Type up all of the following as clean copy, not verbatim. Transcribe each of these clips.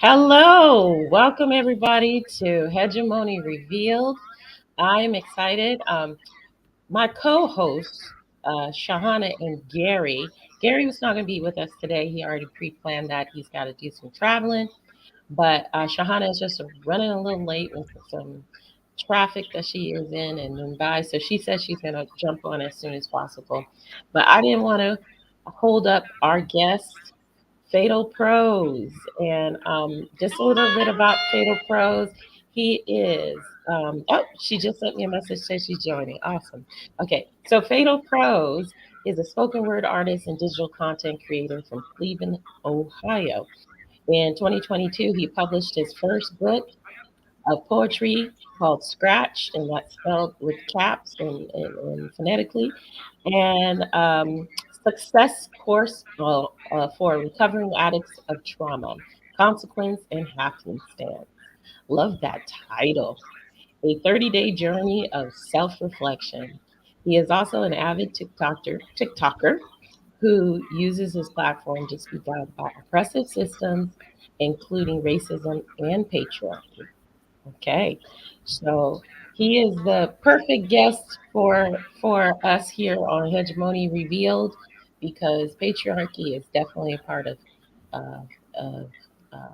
Hello, welcome everybody to Hegemony Revealed. I'm excited. My co-hosts, Sahana and Garry. Garry was not going to be with us today. He already pre-planned that. He's got to do some traveling. But Shahana is just running a little late with some traffic that she is in Mumbai. So she says she's going to jump on as soon as possible. But I didn't want to hold up our guest, Fatal Prose. And just a little bit about Fatal Prose. He is, she just sent me a message, says she's joining. Awesome. Okay, so Fatal Prose is a spoken word artist and digital content creator from Cleveland, Ohio. In 2022, he published his first book of poetry called Scratched, and that's spelled with caps and phonetically, and Success Course for Recovering Addicts of Trauma, Consequence, and Happenstance. Love that title. A 30-day journey of self-reflection. He is also an avid TikToker who uses his platform to speak out about oppressive systems, including racism and patriarchy. Okay, so he is the perfect guest for us here on Hegemony Revealed because patriarchy is definitely a part uh, of uh,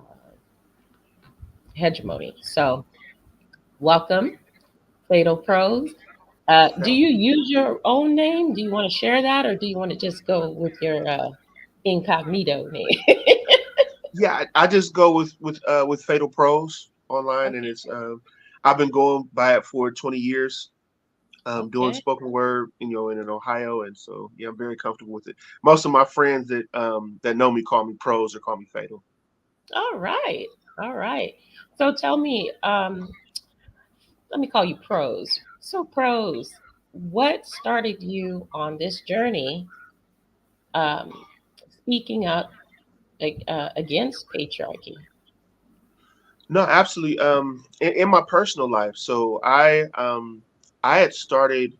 hegemony. So, welcome, Fatal Pros. Do you use your own name? Do you want to share that, or do you want to just go with your incognito name? Yeah, I just go with Fatal Pros online, and Okay. it's I've been going by it for 20 years, doing Okay. spoken word, in Ohio, and so yeah, I'm very comfortable with it. Most of my friends that know me call me Pros or call me Fatal. All right. All right. So tell me, let me call you Pros. So, Pros, what started you on this journey um, speaking up against patriarchy? No, absolutely. In my personal life, so I had started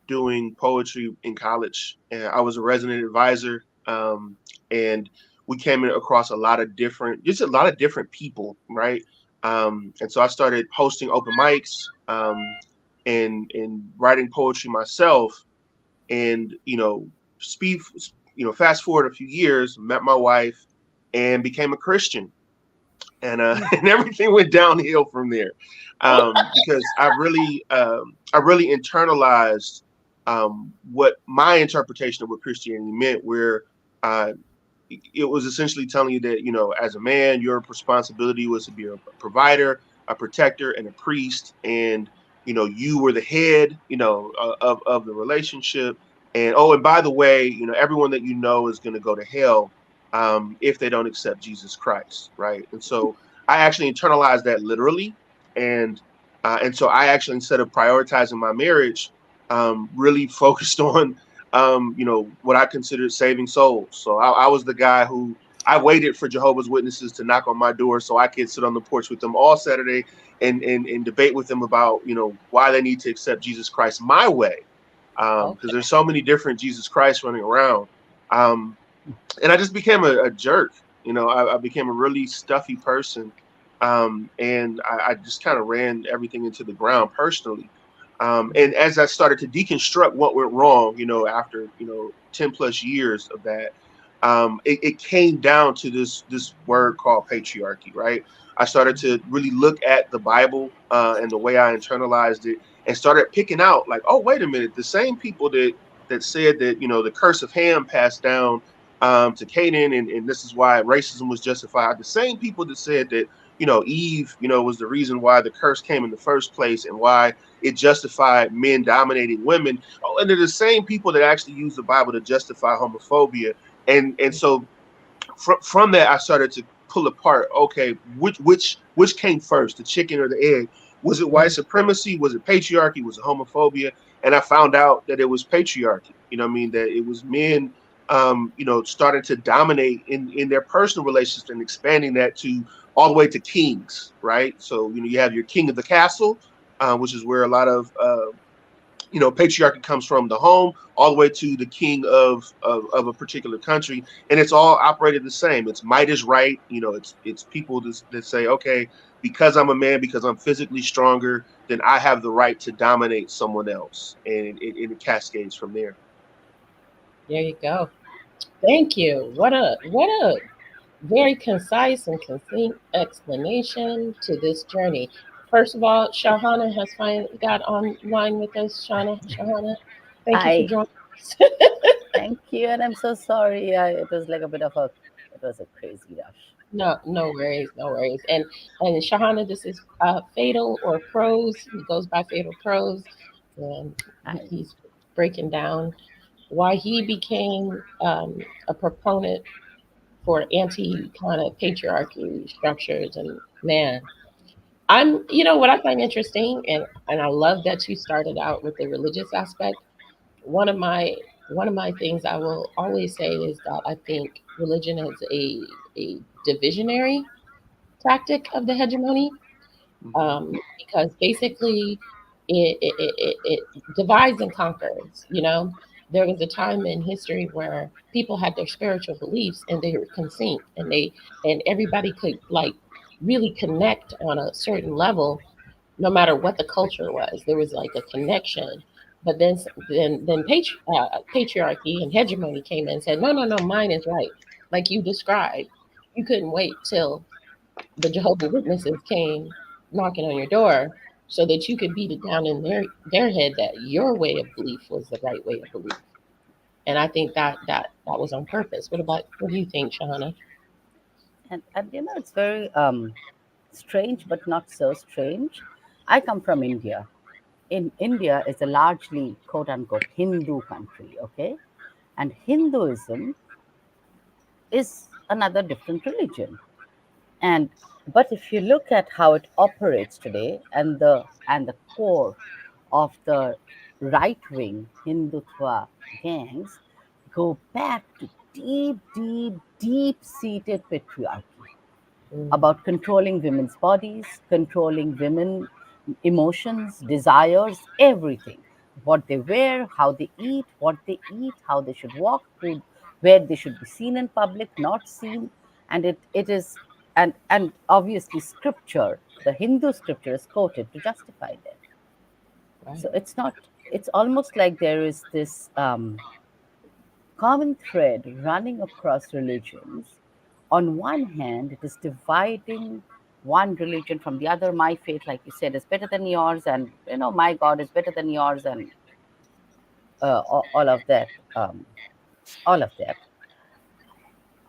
doing poetry in college, and I was a resident advisor, and we came across just a lot of different people, right? And so I started hosting open mics, and writing poetry myself, and speed, fast forward a few years, met my wife, and became a Christian, and and everything went downhill from there, because I really internalized what my interpretation of what Christianity meant, where uh, it was essentially telling you that as a man, your responsibility was to be a provider, a protector, and a priest, and you were the head, of the relationship. And oh, and by the way, everyone that is going to go to hell, if they don't accept Jesus Christ, right? And so I actually internalized that literally, and and so I actually, instead of prioritizing my marriage, really focused on what I considered saving souls. So I was the guy who I waited for Jehovah's Witnesses to knock on my door so I could sit on the porch with them all Saturday and debate with them about why they need to accept Jesus Christ my way, because Okay. there's so many different Jesus Christ running around. Um, and I just became a jerk. I became a really stuffy person, and I just kind of ran everything into the ground personally. And as I started to deconstruct what went wrong, after 10 plus years of that, it came down to this word called patriarchy, right? I started to really look at the Bible, and the way I internalized it, and started picking out, like, oh, wait a minute, the same people that said that the curse of Ham passed down to Canaan, and this is why racism was justified. The same people that said that Eve was the reason why the curse came in the first place, and why it justified men dominating women. Oh, and they're the same people that actually use the Bible to justify homophobia. And so from that, I started to pull apart. Okay, which came first, the chicken or the egg? Was it white Mhm. supremacy? Was it patriarchy? Was it homophobia? And I found out that it was patriarchy. What I mean, that it was men, starting to dominate in their personal relationships, and expanding that to all the way to kings, right? So you have your king of the castle, which is where a lot of patriarchy comes from the home all the way to the king of a particular country, and it's all operated the same. It's might is right. It's people that say, okay, because I'm a man, because I'm physically stronger, then I have the right to dominate someone else, and it cascades from there. There you go. Thank you. What a very concise and succinct explanation to this journey. First of all, Shahana has finally got online with us. Shahana, thank you for Hi, joining us. thank you, and I'm so sorry. It was like a bit of a, it was a crazy rush. No, no worries, no worries. And Shahana, this is Fatal or Prose. He goes by Fatal Prose, and Hi. he's breaking down why he became a proponent for anti kind of patriarchy structures. And man, what I find interesting, and I love that you started out with the religious aspect. One of my one of my things I will always say is that I think religion is a divisionary tactic of the hegemony, Hmm. because basically it divides and conquers. There was a time in history where people had their spiritual beliefs and they were consent, and everybody could like really connect on a certain level, no matter what the culture was. There was like a connection. But then patriarchy and hegemony came in and said, no, no, no, mine is right, like you described. You couldn't wait till the Jehovah Witnesses came knocking on your door so that you could beat it down in their head that your way of belief was the right way of belief. And I think that was on purpose. What do you think, Shahana? And it's very strange, but not so strange. I come from India. In India, is a largely quote unquote Hindu country, okay? And Hinduism is another different religion. And but if you look at how it operates today, and the core of the right wing Hindutva gangs go back to deep, deep, deep seated patriarchy Mm, about controlling women's bodies, controlling women emotions, desires, everything. What they wear, how they eat, what they eat, how they should walk, where they should be seen in public, not seen, and it is and obviously scripture, the Hindu scripture is quoted to justify that. right. So it's not. It's almost like there is this common thread running across religions. On one hand, it is dividing one religion from the other. My faith, like you said, is better than yours, and my God is better than yours, and all of that, all of that.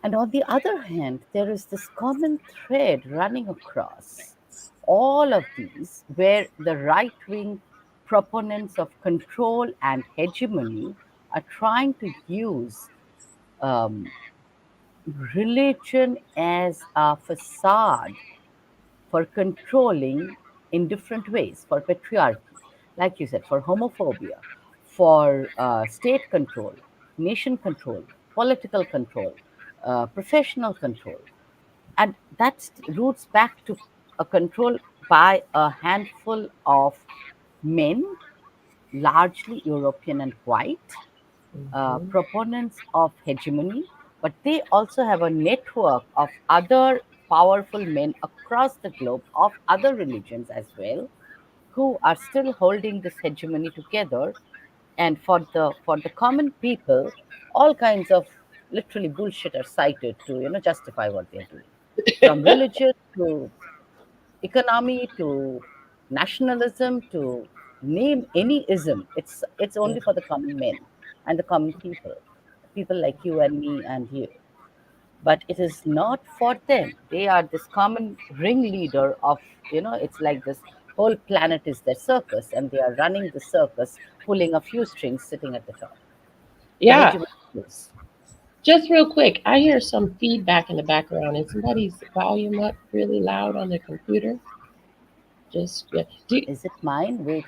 And on the other hand, there is this common thread running across all of these, where the right wing proponents of control and hegemony are trying to use um, religion as a facade for controlling in different ways, for patriarchy, like you said, for homophobia, for state control, nation control, political control, professional control. And that roots back to a control by a handful of men, largely European and white, Hmm. proponents of hegemony, but they also have a network of other powerful men across the globe of other religions as well, who are still holding this hegemony together. And for the common people, all kinds of literally bullshit are cited to justify what they're doing, from religion to economy to nationalism to name any ism. It's only for the common men and the common people, people like you and me and you. But it is not for them. They are this common ringleader of, it's like this whole planet is their circus, and they are running the circus, pulling a few strings, sitting at the top. The Yeah, hegemony rules. just real quick, I hear some feedback in the background. Is somebody's volume up really loud on their computer? Just yeah. Is it mine? Wait.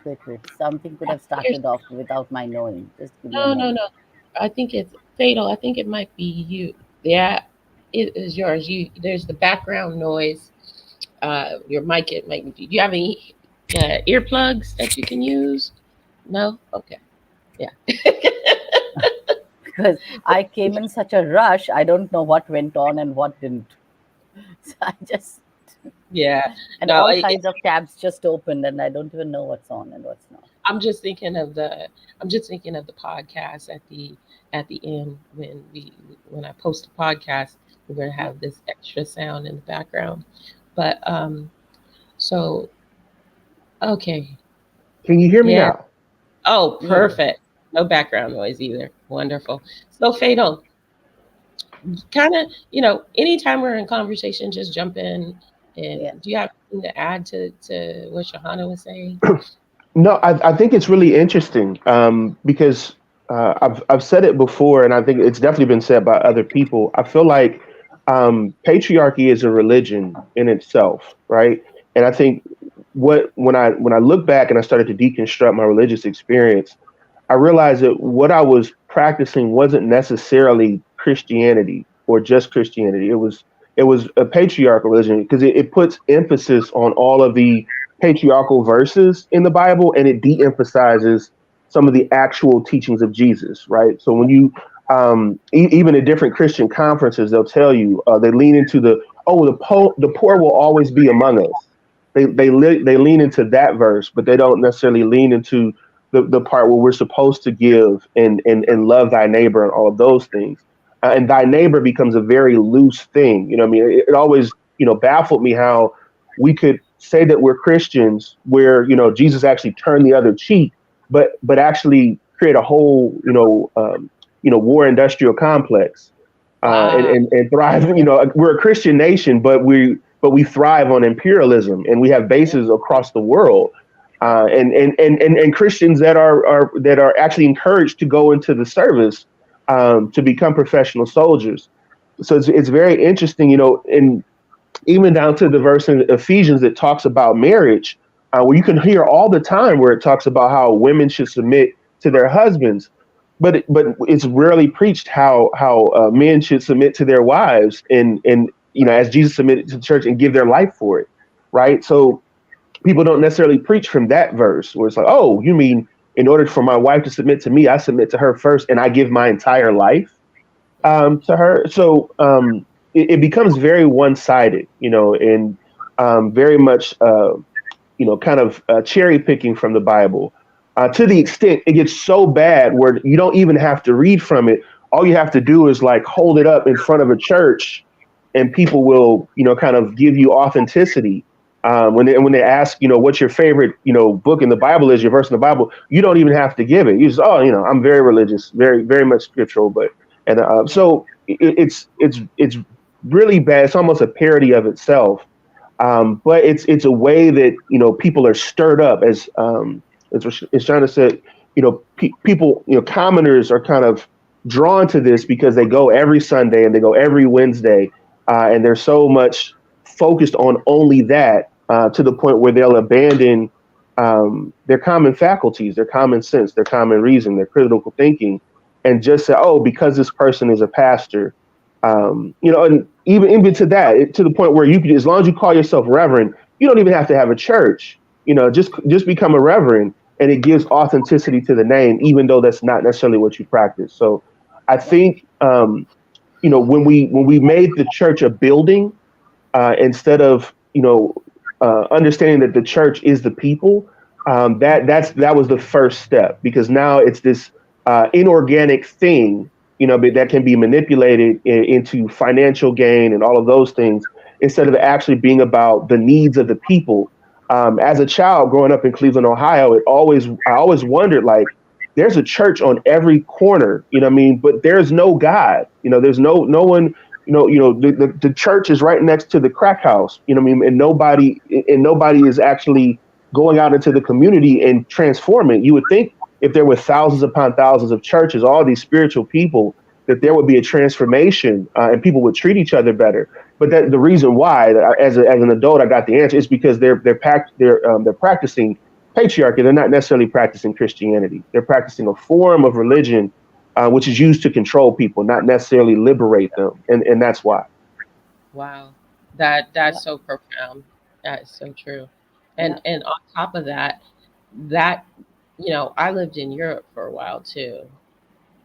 Something could I have hear, started off without my knowing. Just give me a no, no, moment. no. I think it's Fatal. I think it might be you. Yeah, it is yours. There's the background noise. Your mic, it might be. Do you have any earplugs that you can use? No? Okay. Yeah. because I came in such a rush. I don't know what went on and what didn't. So I just, Yeah. and No, all kinds of tabs just opened, and I don't even know what's on and what's not. I'm just thinking of the I'm just thinking of the podcast at the end when I post a podcast, we're gonna Yeah, have this extra sound in the background. But so okay. Can you hear me Yeah. now? Oh, yeah, perfect. No background noise either. Wonderful. So Fatal, kind of, anytime we're in conversation, just jump in. yeah, And do you have anything to add to what Shahana was saying? No, I think it's really interesting because I've said it before, and I think it's definitely been said by other people. I feel like patriarchy is a religion in itself, right? And I think when I look back and I started to deconstruct my religious experience, I realized that what I was practicing wasn't necessarily Christianity or just Christianity. It was a patriarchal religion because it puts emphasis on all of the patriarchal verses in the Bible and it de-emphasizes some of the actual teachings of Jesus, right? So when you even at different Christian conferences, they'll tell you they lean into the poor will always be among us. They lean into that verse, but they don't necessarily lean into the part where we're supposed to give and love thy neighbor and all of those things. And thy neighbor becomes a very loose thing. You know what I mean? It always, baffled me how we could say that we're Christians where, Jesus actually turned the other cheek, but actually create a whole, war industrial complex Wow. and thrive. We're a Christian nation, but we thrive on imperialism and we have Yeah. bases across the world and Christians that are actually encouraged to go into the service to become professional soldiers. So it's very interesting, and even down to the verse in Ephesians that talks about marriage, where you can hear all the time where it talks about how women should submit to their husbands, but it's rarely preached how men should submit to their wives and as Jesus submitted to the church and give their life for it, right? So people don't necessarily preach from that verse where it's like, oh, you mean in order for my wife to submit to me, I submit to her first and I give my entire life to her. So it becomes very one sided, and very much, kind of cherry picking from the Bible to the extent it gets so bad where you don't even have to read from it. All you have to do is like hold it up in front of a church and people will, kind of give you authenticity. When they ask, what's your favorite, book in the Bible is your verse in the Bible, you don't even have to give it. You just, oh, I'm very religious, very, very much scriptural, but and Yeah. so it's really bad. It's almost a parody of itself. But it's a way that people are stirred up as China said. People, commoners are kind of drawn to this because they go every Sunday and they go every Wednesday, and they're so much focused on only that to the point where they'll abandon their common faculties, their common sense, their common reason, their critical thinking, and just say, "Oh, because this person is a pastor." And even to that, to the point where you can, as long as you call yourself reverend, you don't even have to have a church. Just become a reverend, and it gives authenticity to the name, even though that's not necessarily what you practice. So, I yeah, think when we made the church a building instead of understanding that the church is the people, that was the first step because now it's this inorganic thing, but that can be manipulated into financial gain and all of those things instead of actually being about the needs of the people. As a child growing up in Cleveland, Ohio, I always wondered like there's a church on every corner, what I mean, but there's no God, there's no one, the church is right next to the crack house, what I mean, and nobody is actually going out into the community and transforming. You would think if there were thousands upon thousands of churches, all these spiritual people, that there would be a transformation and people would treat each other better. But the reason why, as an adult, I got the answer is because they're practicing patriarchy. They're not necessarily practicing Christianity. They're practicing a form of religion which is used to control people, not necessarily liberate them, and that's why. Wow. That's yeah, so profound. That is so true. yeah, And on top of that, that I lived in Europe for a while too.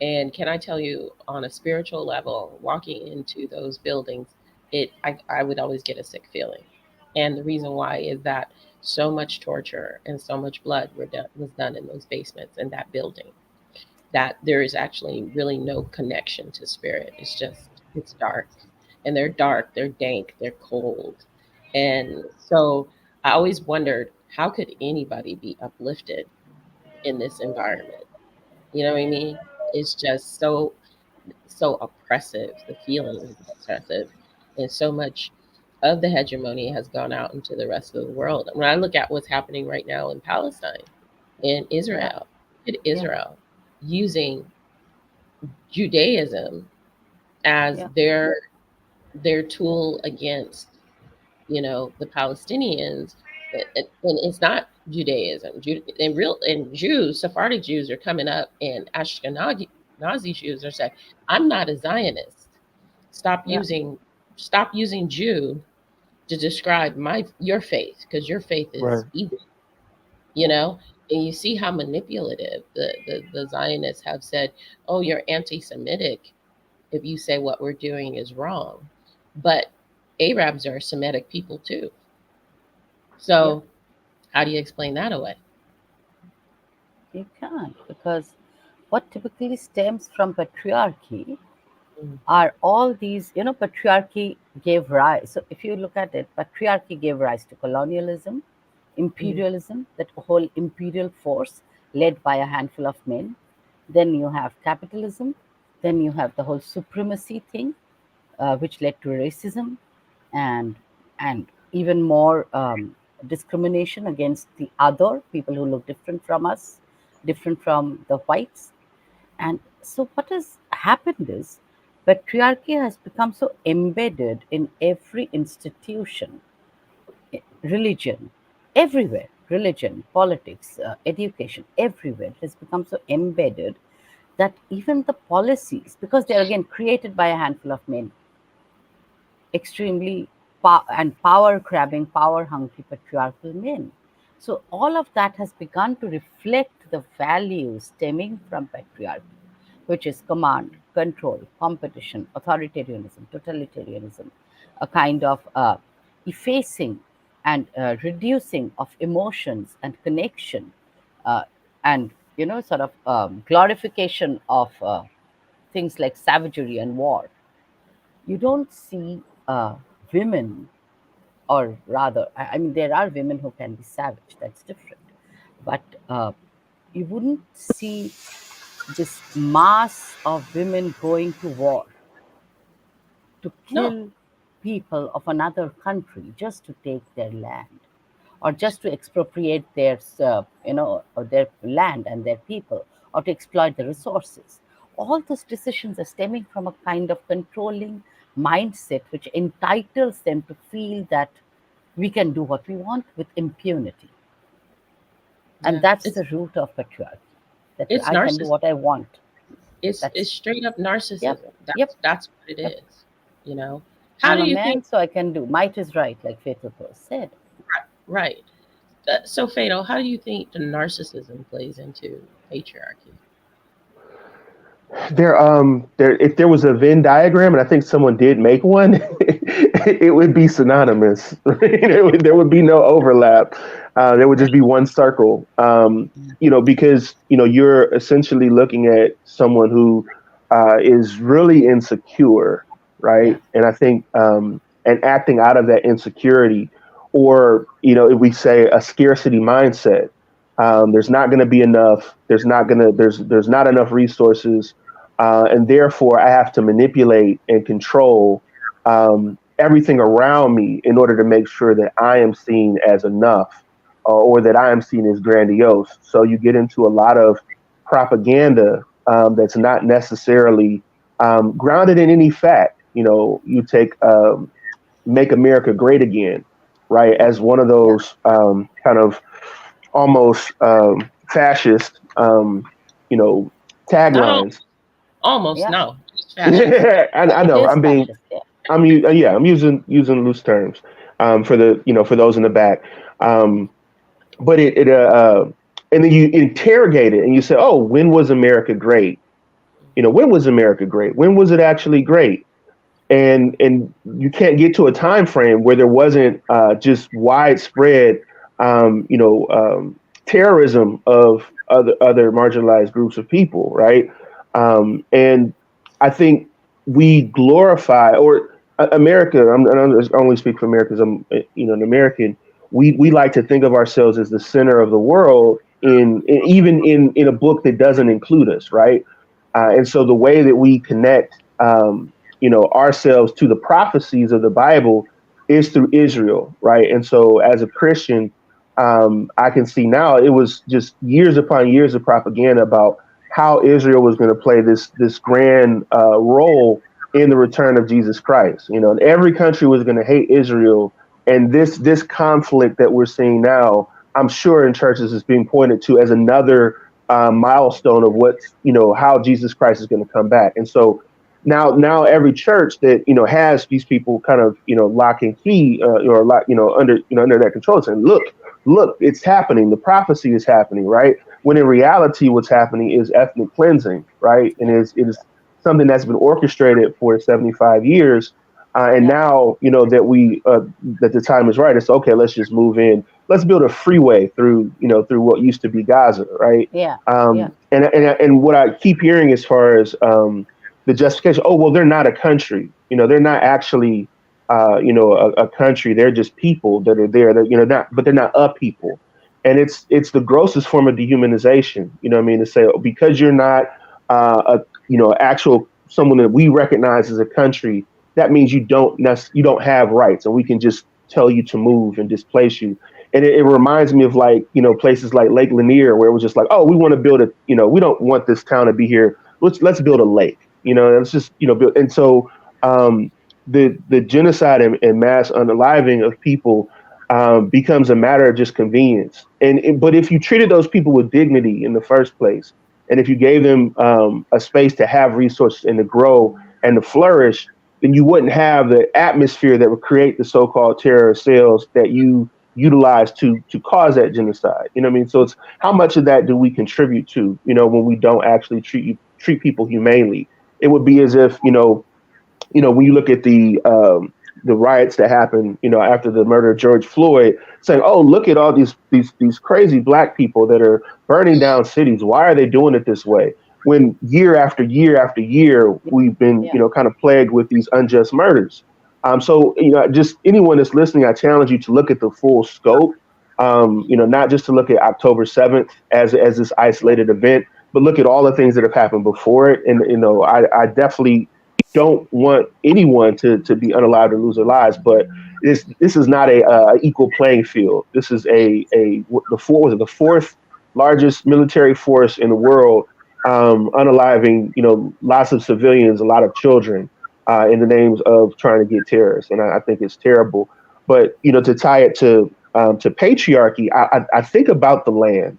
And can I tell you, on a spiritual level, walking into those buildings, I would always get a sick feeling. And the reason why is that so much torture and so much blood was done in those basements in that building that there is actually really no connection to spirit. It's dark. And they're dark, they're dank, they're cold. And so I always wondered, how could anybody be uplifted in this environment? You know what I mean? It's just so oppressive. The feeling is oppressive, and so much of the hegemony has gone out into the rest of the world. When I look at what's happening right now in Palestine, in Yeah. Israel, in Yeah. Israel, using Judaism as Yeah. their tool against the Palestinians, and it's not Judaism. And Jews, Sephardic Jews, are coming up, and Ashkenazi Nazi Jews are saying, "I'm not a Zionist. Stop Yeah. using stop using Jew to describe your faith, because your faith is Right. evil." You know, and you see how manipulative the Zionists have said, "Oh, you're anti-Semitic if you say what we're doing is wrong," but Arabs are Semitic people too. Yeah. So how do you explain that away? You can't, because what typically stems from patriarchy Mm, are all these, patriarchy gave rise. So if you look at it, patriarchy gave rise to colonialism, mm, imperialism, that whole imperial force led by a handful of men. Then you have capitalism. Then you have the whole supremacy thing, which led to racism and and even more discrimination against the other people who look different from us, different from the whites. And so, what has happened is patriarchy has become so embedded in every institution, religion, everywhere, religion, politics, education, everywhere. It has become so embedded that even the policies, because they're again created by a handful of men, extremely and power grabbing, power hungry patriarchal men. So, all of that has begun to reflect the values stemming from patriarchy, which is command, control, competition, authoritarianism, totalitarianism, a kind of effacing and reducing of emotions and connection, uh, and sort of glorification of things like savagery and war. You don't see women, or rather, I mean, there are women who can be savage, that's different. But you wouldn't see this mass of women going to war to no, kill people of another country just to take their land, or just to expropriate or their land and their people, or to exploit the resources. All those decisions are stemming from a kind of controlling mindset which entitles them to feel that we can do what we want with impunity. And yeah, that's it's the root of patriarchy, that it's I can do narcissism. what I want. It's That's straight up Yep, narcissism. yep, That's what it yep. is. You know, how I'm do a you think? man, so I can do. Might is right, like Fatal Purse said. Right. So fatal. How do you think the narcissism plays into patriarchy? If there was a Venn diagram, and I think someone did make one, it would be synonymous. Right? There would be no overlap. There would just be one circle. Because you're essentially looking at someone who is really insecure, Yeah, right? And I think and acting out of that insecurity, or if we say a scarcity mindset. There's not going to be enough. There's not enough resources, and therefore I have to manipulate and control everything around me in order to make sure that I am seen as enough, or that I am seen as grandiose. So you get into a lot of propaganda that's not necessarily grounded in any fact. You take "Make America Great Again," right, yeah, as one of yeah. those kind of almost fascist, Not all, taglines. almost Yeah, no. It's fascist. I it know. is fascist. Yeah, I'm using loose terms for the for those in the back. Um, but And then you interrogate it and you say, oh, when was America great? When was America great? When was it actually great? And you can't get to a time frame where there wasn't just widespread terrorism of other marginalized groups of people, right? And I think we glorify or America. I only speak for America because I'm an American. We like to think of ourselves as the center of the world even in a book that doesn't include us, right? And so the way that we connect, ourselves to the prophecies of the Bible is through Israel, right? And so as a Christian, I can see now it was just years upon years of propaganda about how Israel was going to play this grand role in the return of Jesus Christ. And every country was going to hate Israel, and this conflict that we're seeing now, I'm sure in churches is being pointed to as another milestone of what's how Jesus Christ is going to come back. And so now every church that has these people kind of lock and key or lock under that control, saying, look, it's happening. The prophecy is happening, right? When in reality, what's happening is ethnic cleansing, right? And Yeah. it is something that's been orchestrated for 75 years. And Yeah. now, that the time is right. It's okay. Let's just move in. Let's build a freeway through what used to be Gaza, right? Yeah. Yeah. And what I keep hearing as far as the justification, oh well, they're not a country. They're not actually, a country. They're just people that are there. That not, but they're not a people. And it's the grossest form of dehumanization. What I mean, to say, oh, because you're not a actual someone that we recognize as a country, that means you don't have rights, and we can just tell you to move and displace you. And it reminds me of like places like Lake Lanier, where it was just like, oh, we want to build a we don't want this town to be here. Let's build a lake. Let's just build. And so the genocide and mass unaliving of people becomes a matter of just convenience. But if you treated those people with dignity in the first place, and if you gave them a space to have resources and to grow and to flourish, then you wouldn't have the atmosphere that would create the so-called terror cells that you utilize to cause that genocide. What I mean? So it's how much of that do we contribute to, when we don't actually treat people humanely. It would be as if, when you look at the riots that happened, after the murder of George Floyd, saying, "Oh, look at all these crazy black people that are burning down cities. Why are they doing it this way?" When year after year after year, we've been, Yeah. kind of plagued with these unjust murders. So, just anyone that's listening, I challenge you to look at the full scope. Not just to look at October 7th as this isolated event, but look at all the things that have happened before it. And I definitely don't want anyone to be unallowed to lose their lives, but this is not a equal playing field. This is the fourth largest military force in the world, unaliving lots of civilians, a lot of children, in the names of trying to get terrorists, and I think it's terrible. But to tie it to patriarchy, I think about the land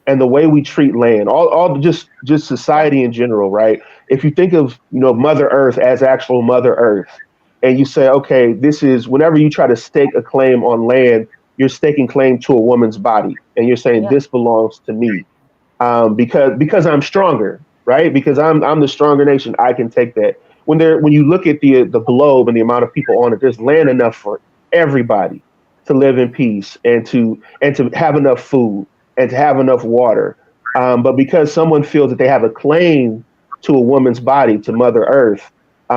and the way we treat land, all just Yeah. society in general, right? If you think of Mother Earth as actual Mother Earth, and you say, okay, this is whenever you try to stake a claim on land, you're staking claim to a woman's body, and you're saying Yeah. this belongs to me, because I'm stronger, right? Because I'm the stronger nation, I can take that. When you look at the globe and the amount of people on it, there's land enough for everybody to live in peace and to have enough food and to have enough water. But because someone feels that they have a claim to a woman's body, to Mother Earth,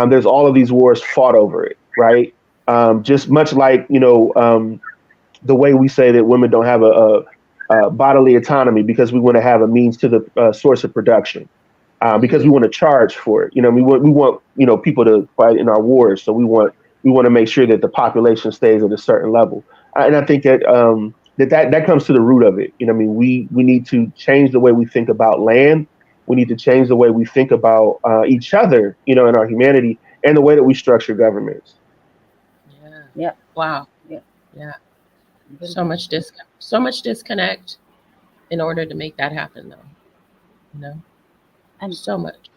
there's all of these wars fought over it, right? Just much like the way we say that women don't have a bodily autonomy because we want to have a means to the source of production, because we want to charge for it. We want people to fight in our wars, so we want to make sure that the population stays at a certain level. And I think that that comes to the root of it. I mean, we need to change the way we think about land. We need to change the way we think about each other, in our humanity, and the way that we structure governments. Yeah. Yeah. Wow. Yeah. Yeah. Well, So much disconnect in order to make that happen, though. You know, and so much.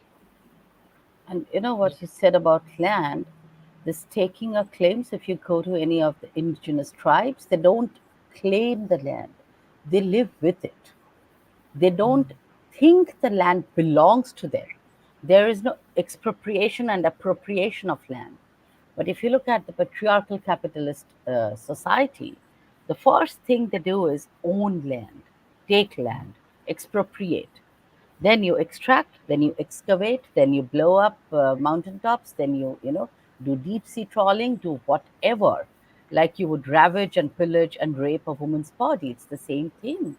and you know what you said about land, this taking of claims. If you go to any of the indigenous tribes, they don't claim the land; they live with it. They don't think the land belongs to them. There is no expropriation and appropriation of land. But if you look at the patriarchal capitalist society, the first thing they do is own land, take land, expropriate. Then you extract, then you excavate, then you blow up mountaintops, then you do deep sea trawling, do whatever, like you would ravage and pillage and rape a woman's body. It's the same thing,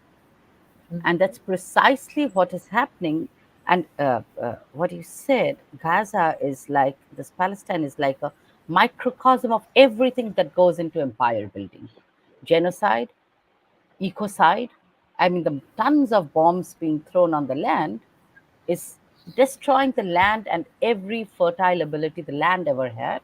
and that's precisely what is happening. And what you said, Gaza is like this, Palestine is like a microcosm of everything that goes into empire building: genocide, ecocide. I mean, the tons of bombs being thrown on the land is destroying the land and every fertile ability the land ever had.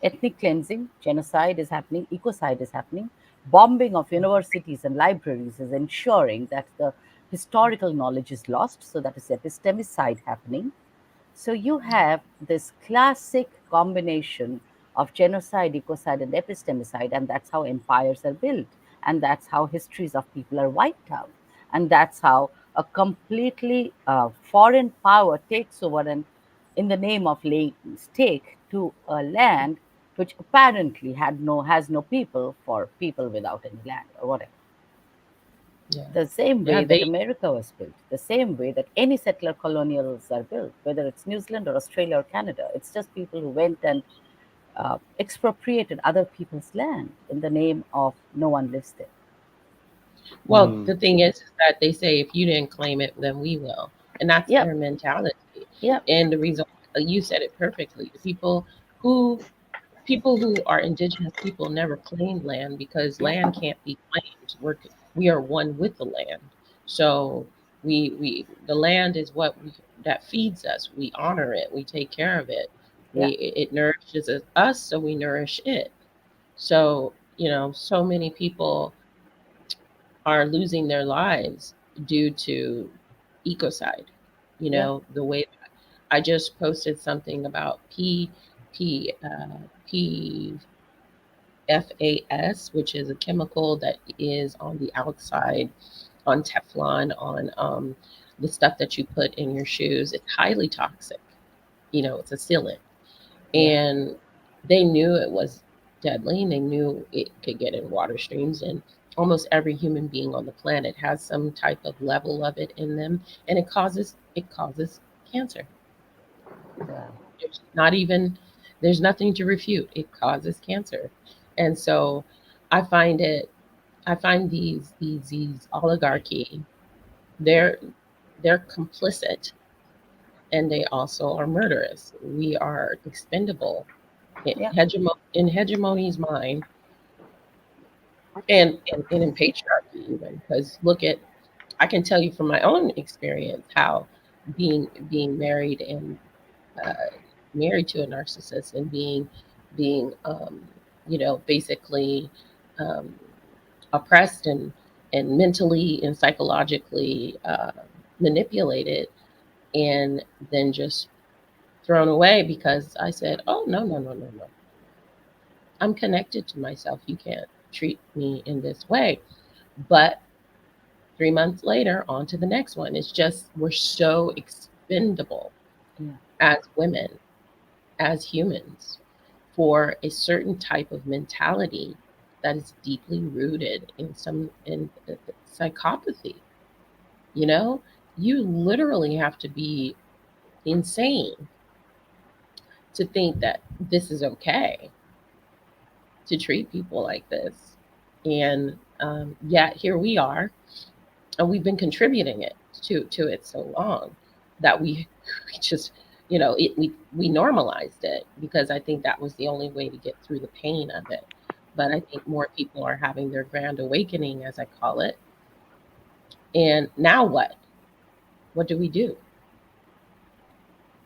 Ethnic cleansing, genocide is happening, ecocide is happening, bombing of universities and libraries is ensuring that the historical knowledge is lost, so that is epistemicide happening. So you have this classic combination of genocide, ecocide, and epistemicide, and that's how empires are built, and that's how histories of people are wiped out, and that's how a completely foreign power takes over and, in the name of laying stake to a land which apparently has no people, for people without any land or whatever. Yeah. The same Yeah. way that America was built, the same way that any settler colonials are built, whether it's New Zealand or Australia or Canada. It's just people who went and expropriated other people's land in the name of no one lives there. Well, Mm. the thing is that they say if you didn't claim it, then we will, and that's Yep, their mentality. yep, And the reason you said it perfectly. Who who are indigenous people never claim land because yep, land can't be claimed. We are one with the land. So we the land is that feeds us. We honor it. We take care of it. yep, It nourishes us, so we nourish it. So so many people are losing their lives due to ecocide. yep, The way I just posted something about P PFAS, which is a chemical that is on the outside, on Teflon, on the stuff that you put in your shoes. It's highly toxic. It's a sealant. yeah, And they knew it was deadly, and they knew it could get in water streams. And almost every human being on the planet has some type of level of it in them, and it causes cancer. yeah, There's not even there's nothing to refute. It causes cancer. And so I find it I find these oligarchy, they're they're complicit, and they also are murderous. We are expendable yeah, in hegemony's mind, and in patriarchy even, because look at I can tell you from my own experience how being married and uh, married to a narcissist, and being basically um, oppressed and mentally and psychologically manipulated, and then just thrown away because I said, oh, no, no, no, no, no, I'm connected to myself, you can't treat me in this way. But 3 months later, on to the next one. It's just we're so expendable yeah, as women, as humans, for a certain type of mentality that is deeply rooted in psychopathy. You know, you literally have to be insane to think that this is okay to treat people like this. And yet here we are, and we've been contributing it to it so long that we just we normalized it, because I think that was the only way to get through the pain of it. But I think more people are having their grand awakening, as I call it. And now what do we do?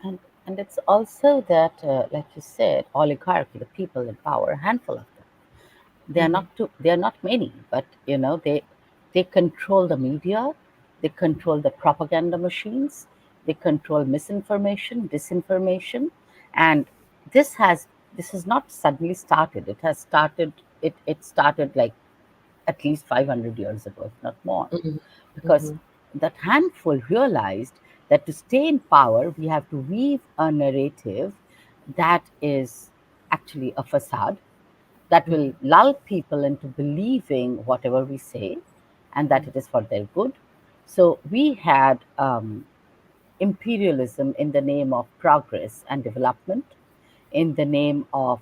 and and it's also that, like you said, oligarchy, the people in power, a handful of them. Hmm. They are not many, but they control the media, they control the propaganda machines, they control misinformation, disinformation, and this has this has not suddenly started. It started like at least 500 years ago, if not more, Hmm. because Hmm. that handful realized that to stay in power, we have to weave a narrative that is actually a facade that will Mhm. lull people into believing whatever we say and that it is for their good. So we had imperialism in the name of progress and development, in the name of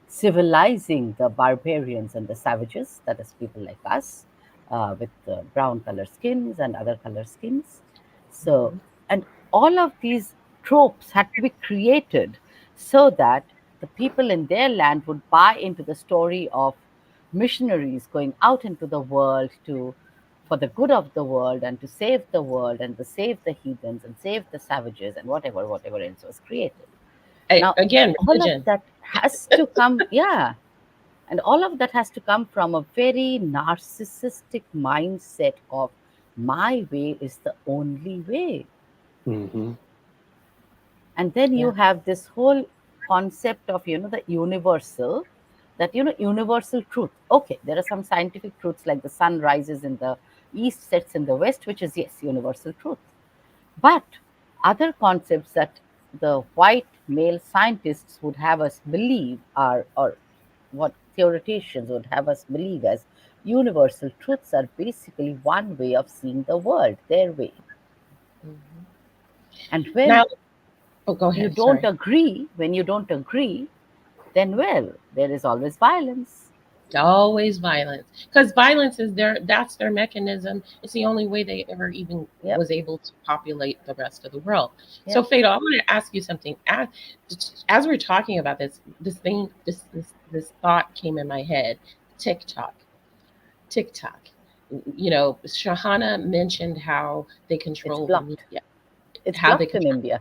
civilizing the barbarians and the savages, that is, people like us with brown color skins and other color skins. So, Mhm. and all of these tropes had to be created so that the people in their land would buy into the story of missionaries going out into the world to for the good of the world and to save the world and to save the heathens and save the savages and whatever else was created. Now, Again, all of religion. that has to come, yeah, and all of that has to come from a very narcissistic mindset of my way is the only way. Hmm. And then you Yeah. have this whole concept of, the universal, that, universal truth. Okay, there are some scientific truths like the sun rises in the east, sets in the west, which is, yes, universal truth. But other concepts that the white male scientists would have us believe are, or what theoreticians would have us believe as universal truths, are basically one way of seeing the world, their way. Mhm. And Now, when oh, go you ahead. don't Sorry. agree, then, well, there is always violence. Always violence, because violence is their that's their mechanism. It's the only way they ever even Yep, was able to populate the rest of the world. So, yep, Fatal, I want to ask you something. As we're talking about this thought came in my head. TikTok, TikTok. Shahana mentioned how they it's control the blocked. media. It's How they blocked in control. India.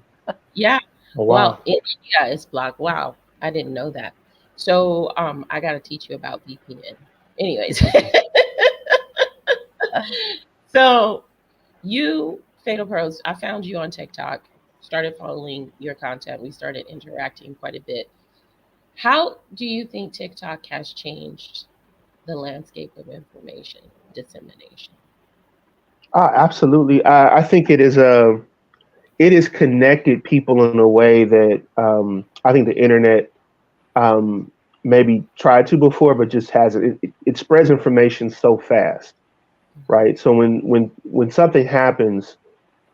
Yeah. Oh, Well, wow. India is blocked. Wow, I didn't know that. So, I got to teach you about VPN. Anyways, so you, Fatal Pros, I found you on TikTok, started following your content. We started interacting quite a bit. How do you think TikTok has changed the landscape of information dissemination? Absolutely. I think it is connected people in a way that I think the internet um, maybe tried to before, but just hasn't. It spreads information so fast, right? So when something happens,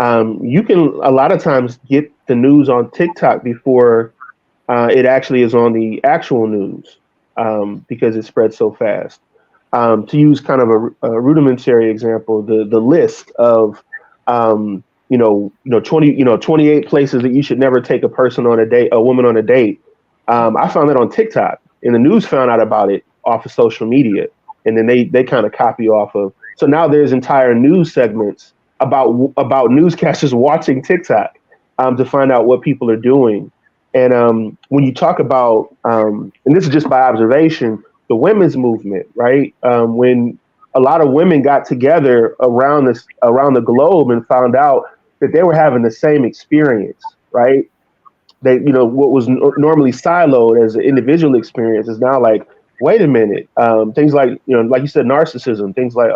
you can a lot of times get the news on TikTok before it actually is on the actual news because it spreads so fast. To use kind of a rudimentary example, the list of 28 places that you should never take a woman on a date. I Mhm. found that on TikTok, and the news found out about it off of social media, and then they kind of copy off of. So now there's entire news segments about newscasters watching TikTok to find out what people are doing. And when you talk about, and this is just by observation, the women's movement, right? When a lot of women got together around the globe and found out that they were having the same experience, right? They, what was normally siloed as an individual experience is now like, wait a minute, things like, like you said, narcissism, things like,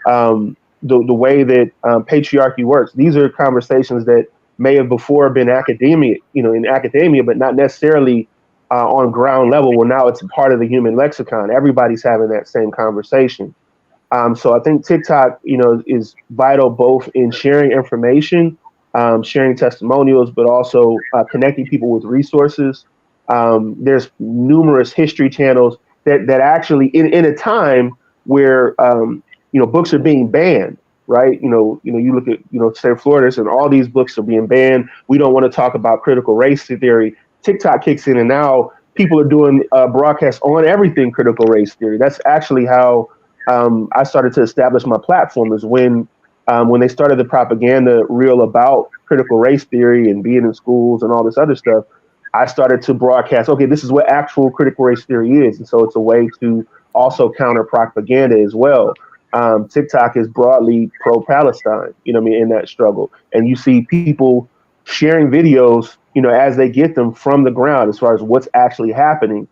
the way that patriarchy works. These are conversations that may have before been academia, in academia, but not necessarily on ground level. Well, now it's a part of the human lexicon. Everybody's having that same conversation. So I think TikTok, is vital both in sharing information, sharing testimonials, but also connecting people with resources. There's numerous history channels that actually, in a time where books are being banned, right? You look at state of Florida, and all these books are being banned. We don't want to talk about critical race theory. TikTok kicks in, and now people are doing broadcasts on everything critical race theory. That's actually how I started to establish my platform is when they started the propaganda reel about critical race theory and being in schools and all this other stuff. I started to broadcast, okay, this is what actual critical race theory is. And so it's a way to also counter propaganda as well. TikTok is broadly pro Palestine, in that struggle. And you see people sharing videos, as they get them from the ground as far as what's actually happening.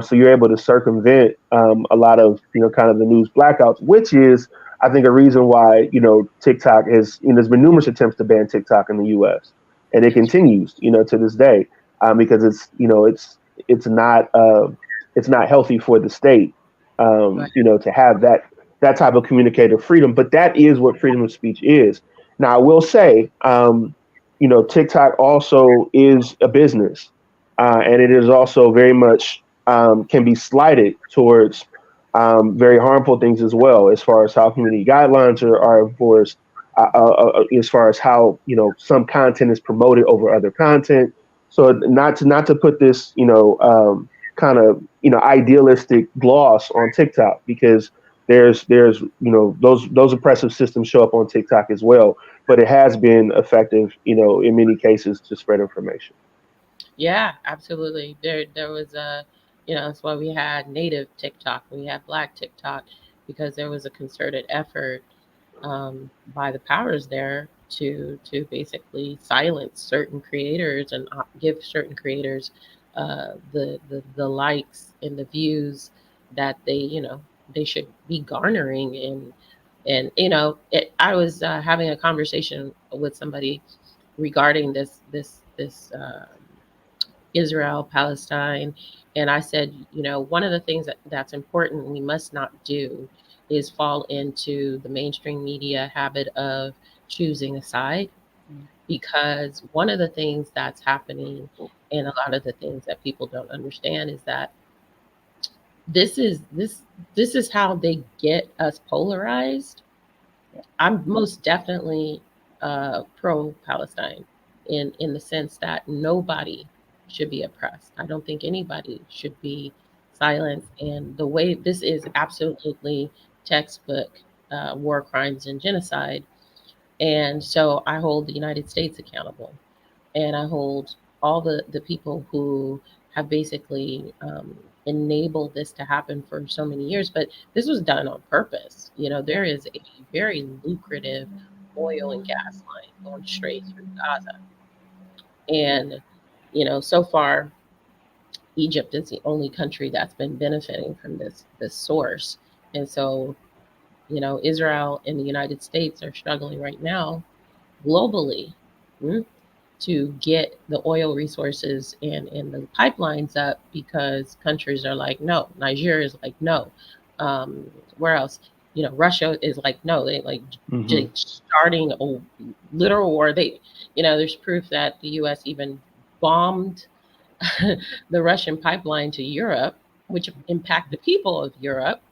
So you're able to circumvent a lot of kind of the news blackouts, which is I think a reason why, TikTok is, there's been numerous attempts to ban TikTok in the U.S. and it continues, to this day, because it's not healthy for the state, Right. to have that type of communicative freedom. But that is what freedom of speech is. Now, I will say, TikTok also is a business, and it is also very much can be slighted towards very harmful things as well, as far as how community guidelines are enforced, as far as how some content is promoted over other content. So not to put this kind of idealistic gloss on TikTok, because there's those oppressive systems show up on TikTok as well, but it has been effective in many cases to spread information. Yeah, absolutely. There was a, that's why we had native TikTok, we had Black TikTok, because there was a concerted effort by the powers there to basically silence certain creators and give certain creators the likes and the views that they should be garnering. And I was having a conversation with somebody regarding this Israel, Palestine. And I said, one of the things that's important we must not do is fall into the mainstream media habit of choosing a side, Mm. because one of the things that's happening, and a lot of the things that people don't understand, is that this is how they get us polarized. Yeah. I'm most definitely pro Palestine in the sense that nobody should be oppressed. I don't think anybody should be silenced. And the way this is absolutely textbook war crimes and genocide. And so I hold the United States accountable, and I hold all the people who have basically enabled this to happen for so many years. But this was done on purpose. There is a very lucrative oil and gas line going straight through Gaza, and so far Egypt is the only country that's been benefiting from this source. And so Israel and the United States are struggling right now globally, mm, to get the oil resources and the pipelines up, because countries are like, no. Nigeria is like, no. Where else? Russia is like, no. They like Hmm. starting a literal war. There's proof that the U.S. even bombed the Russian pipeline to Europe, which impact the people of Europe.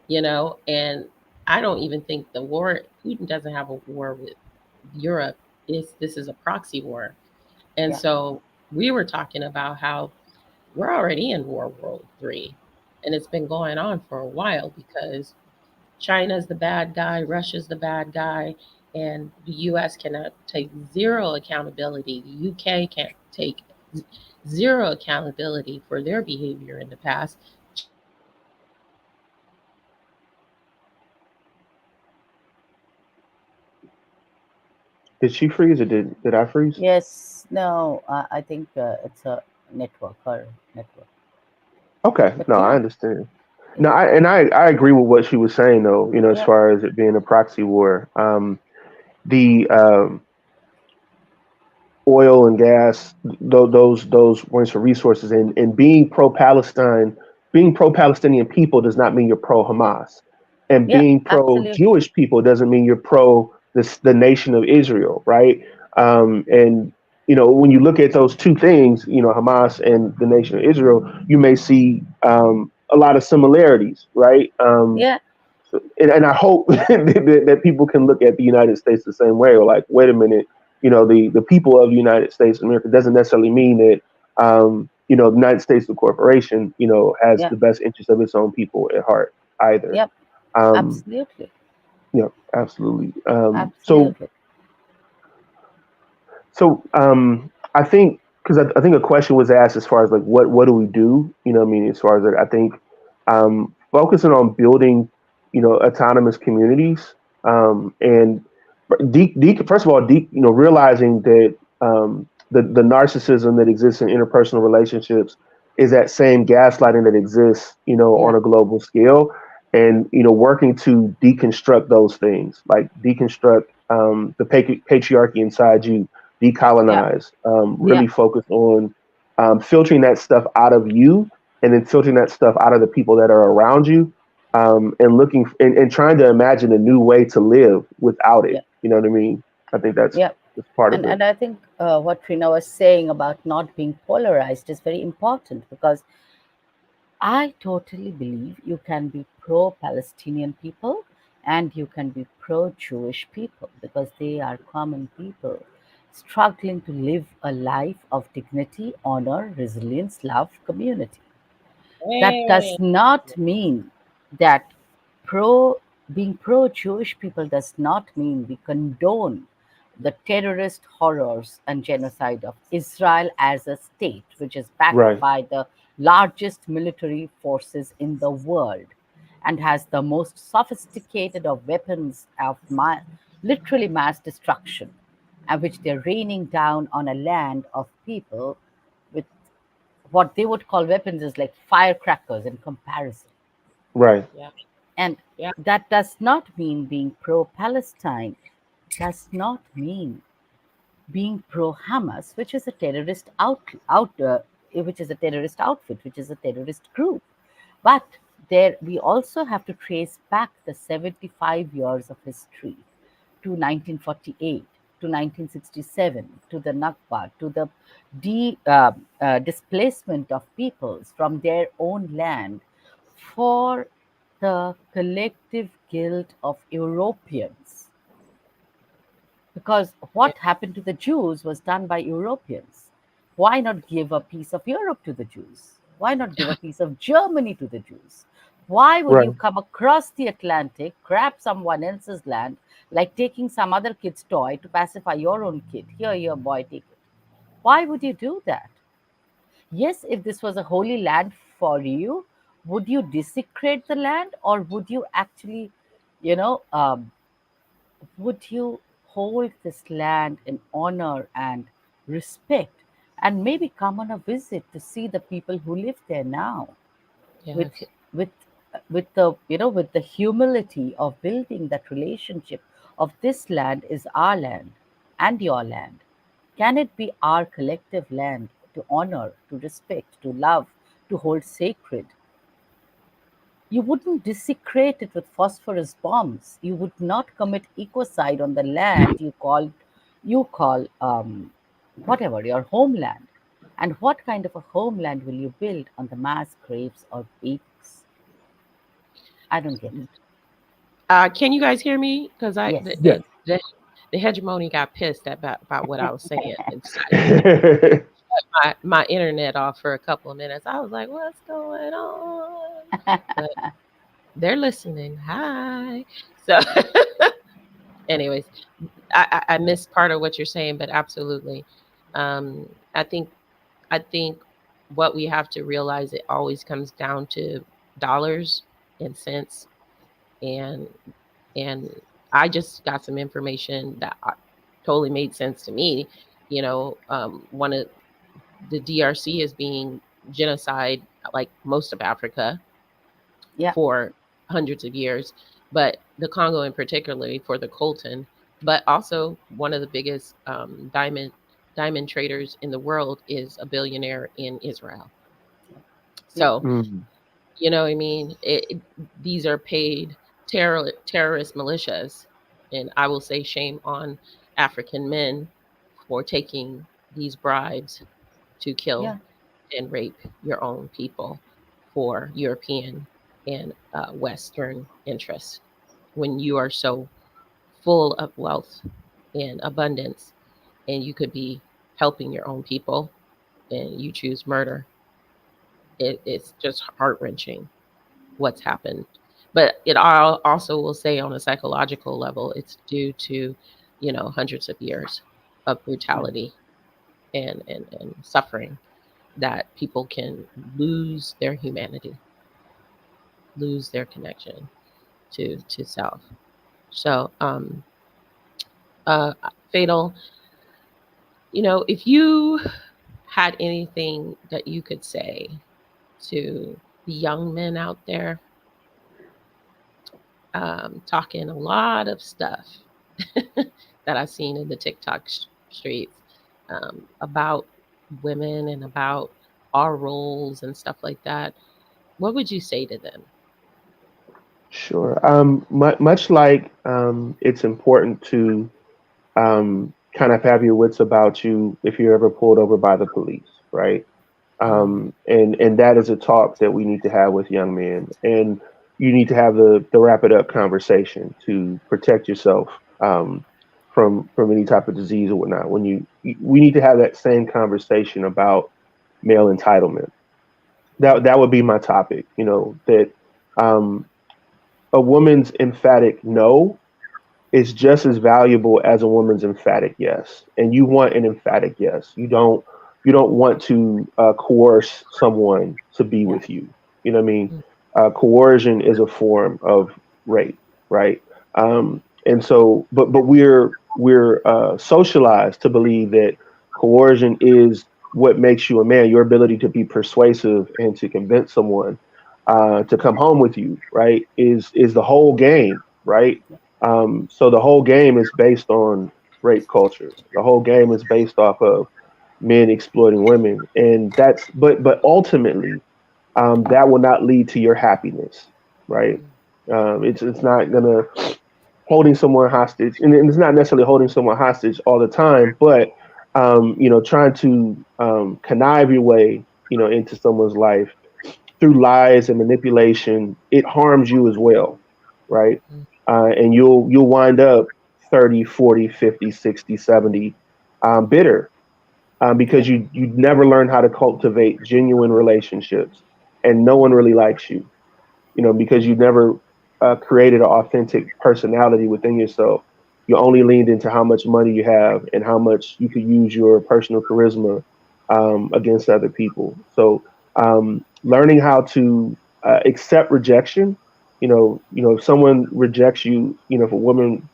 And I don't even think the war. Putin doesn't have a war with Europe. This is a proxy war. And Yeah. so we were talking about how we're already in World War III, and it's been going on for a while, because China's the bad guy, Russia's the bad guy, and the US cannot take zero accountability. The UK can't take zero accountability for their behavior in the past. China can't take accountability for their behavior in the past. Did she freeze or did I freeze? Yes. No. I think it's a network or network. Okay, But no, I yeah. understand. No, Yeah. I agree with what she was saying though. As Yeah. far as it being a proxy war, the oil and gas, those points for resources, and being pro Palestinian people does not mean you're pro Hamas, and Yeah. being pro Absolutely. Jewish people doesn't mean you're pro the nation of Israel, right? And when you look at those two things, Hamas and the nation of Israel, you may see a lot of similarities, right? Yeah. And I hope that people can look at the United States the same way, or like, wait a minute, the people of the United States of America doesn't necessarily mean that the United States, the corporation, has Yeah. the best interest of its own people at heart either. Yep. Um, Absolutely. Absolutely. Absolutely. I think, because I think a question was asked as far as like what do we do? I mean, as far as like, I think focusing on building autonomous communities, and first of all, realizing that the narcissism that exists in interpersonal relationships is that same gaslighting that exists on Yeah. a global scale, and working to deconstruct those things, like deconstruct the patriarchy inside you, Yeah, decolonize, yeah, really focus on filtering that stuff out of you, and then filtering that stuff out of the people that are around you, and looking and trying to imagine a new way to live without it. yeah, You know what I mean? I think yeah. that's part of And it. I think what Trina was saying about not being polarized is very important, because I totally believe you can be pro Palestinian people and you can be pro Jewish people, because they are common people struggling to live a life of dignity, honor, resilience, love, community. That does Hey. not mean that pro being pro Jewish people does not mean we condone the terrorist horrors and genocide of Israel as a state, which is backed Right, by the largest military forces in the world and has the most sophisticated of weapons of literally mass destruction, and which they're raining down on a land of people with what they would call weapons is like firecrackers in comparison. right, Yeah. And Yeah. that does not mean being pro Palestine, does not mean being pro Hamas, which is a which is a terrorist outfit, which is a terrorist group. But there, we also have to trace back the 75 years of history to 1948, to 1967, to the Nakba, to the displacement of peoples from their own land for the collective guilt of Europeans, because Yeah. what happened to the Jews was done by Europeans. Why not give a piece of Europe to the Jews? Why not give a piece of Germany to the Jews? Why would you right, come across the Atlantic, grab someone else's land, like taking some other kid's toy to pacify your own kid? Here, boy, take it. Why would you do that? Yes, if this was a holy land for you, would you desecrate the land, or would you actually, you know, would you hold this land in honor and respect, and maybe come on a visit to see the people who live there now, with Yes. with with the with the humility of building that relationship of this land is our land and your land. Can it be our collective land to honor, to respect, to love, to hold sacred? You wouldn't desecrate it with phosphorus bombs. You would not commit ecocide on the land you call whatever your homeland. And what kind of a homeland will you build on the mass graves of babies? I don't get it. Can you guys hear me? Because Yes. yes. the hegemony got pissed about what I was saying and decided to my internet off for a couple of minutes. I was like, "What's going on?" But they're listening. Hi. So, anyways, I missed part of what you're saying, but absolutely, um, I think I think what we have to realize, it always comes down to dollars and cents, and and I just got some information that totally made sense to me. One of the DRC is being genocide, like most of Africa, Yeah. for hundreds of years, but the Congo in particularly for the coltan. But also, one of the biggest diamond traders in the world is a billionaire in Israel. Yeah. So, Mm, what I mean? These are paid terrorist militias, and I will say shame on African men for taking these bribes to kill Yeah. and rape your own people for European and Western interests. When you are so full of wealth and abundance, and you could be helping your own people, and you choose murder, it's just heart wrenching what's happened. But it also will say, on a psychological level, it's due to, hundreds of years of Yeah. brutality and suffering, that people can lose their humanity, lose their connection to self. So, Fatal, if you had anything that you could say to the young men out there, talking a lot of stuff that I've seen in the TikTok streets about women and about our roles and stuff like that. What would you say to them? Sure. Much like it's important to kind of have your wits about you if you're ever pulled over by the police, right? Mm, And that is a talk that we need to have with young men, and you need to have the wrap it up conversation to protect yourself from any type of disease or whatnot. We need to have that same conversation about male entitlement. That would be my topic. That um, a woman's emphatic no is just as valuable as a woman's emphatic yes, and you want an emphatic yes. You don't want to coerce someone to be Yeah. with you. You know what I mean? mm, Coercion is a form of rape, right? And so, but we're socialized to believe that coercion is what makes you a man. Your ability to be persuasive and to convince someone to come home with you, right? Is the whole game, right? So the whole game is based on rape culture. The whole game is based off of men exploiting women, and but ultimately, that will not lead to your happiness, right? mm, It's not gonna holding someone hostage, and it's not necessarily holding someone hostage all the time, but trying to connive your way, into someone's life through lies and manipulation. It harms you as well, right? mm, And you'll wind up 30, 40, 50, 60, 70 bitter Yeah. because you never learn how to cultivate genuine relationships, and no one really likes you, because you never created an authentic personality within yourself. You only leaned into how much money you have and how much you could use your personal charisma against other people. So learning how to accept rejection. If someone rejects you, if a woman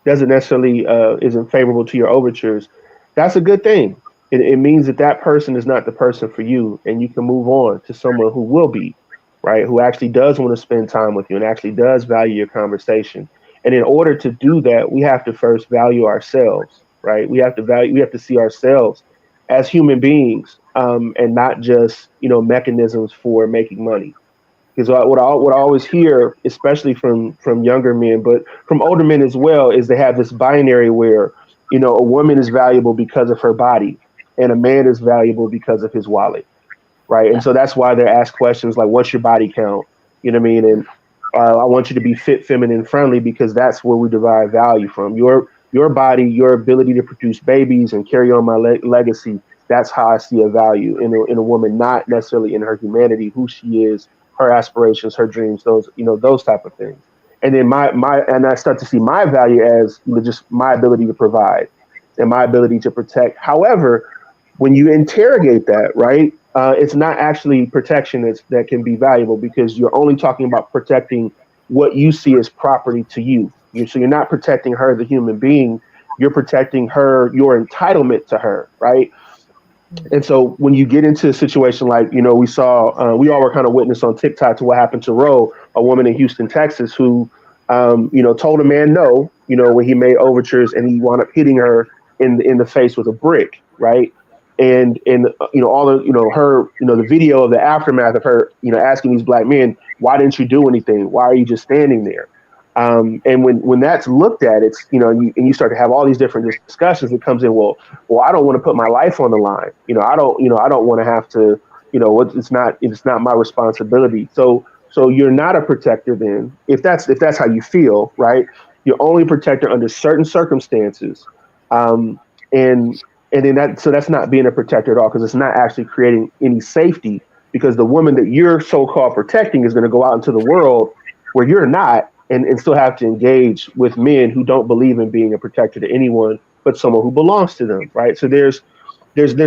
doesn't necessarily isn't favorable to your overtures, that's a good thing. It means that that person is not the person for you, and you can move on to someone who will be, right? Who actually does want to spend time with you and actually does value your conversation. And in order to do that, we have to first value ourselves, right? We have to see ourselves as human beings, and not just mechanisms for making money. Because what I always hear, especially from younger men, but from older men as well, is they have this binary where a woman is valuable because of her body, and a man is valuable because of his wallet, right? And Yeah. so that's why they're asked questions like, "What's your body count?" You know what I mean? And I want you to be fit, feminine, friendly, because that's where we derive value from. Your body, your ability to produce babies and carry on my legacy. That's how I see a value in a woman, not necessarily in her humanity, who she is, her aspirations, her dreams, those type of things. And then I start to see my value as just my ability to provide and my ability to protect. However, when you interrogate that, right, it's not actually protection that can be valuable, because you're only talking about protecting what you see as property to you. So you're not protecting her, the human being. You're protecting her, your entitlement to her, right? mm, And so when you get into a situation like, we all were kind of witness on TikTok to what happened to Roe, a woman in Houston, Texas, who, told a man no, when he made overtures, and he wound up hitting her in the face with a brick, right? And all the, her, the video of the aftermath of her, asking these black men, why didn't you do anything? Why are you just standing there? And when that's looked at, it's, and you start to have all these different discussions. It comes in, well, I don't want to put my life on the line. I don't want to have to, it's not my responsibility. So you're not a protector then, if that's how you feel, right? You're only a protector under certain circumstances, um, and and then that's not being a protector at all, because it's not actually creating any safety, because the woman that you're so-called protecting is going to go out into the world where you're not, and still have to engage with men who don't believe in being a protector to anyone but someone who belongs to them, right? So there's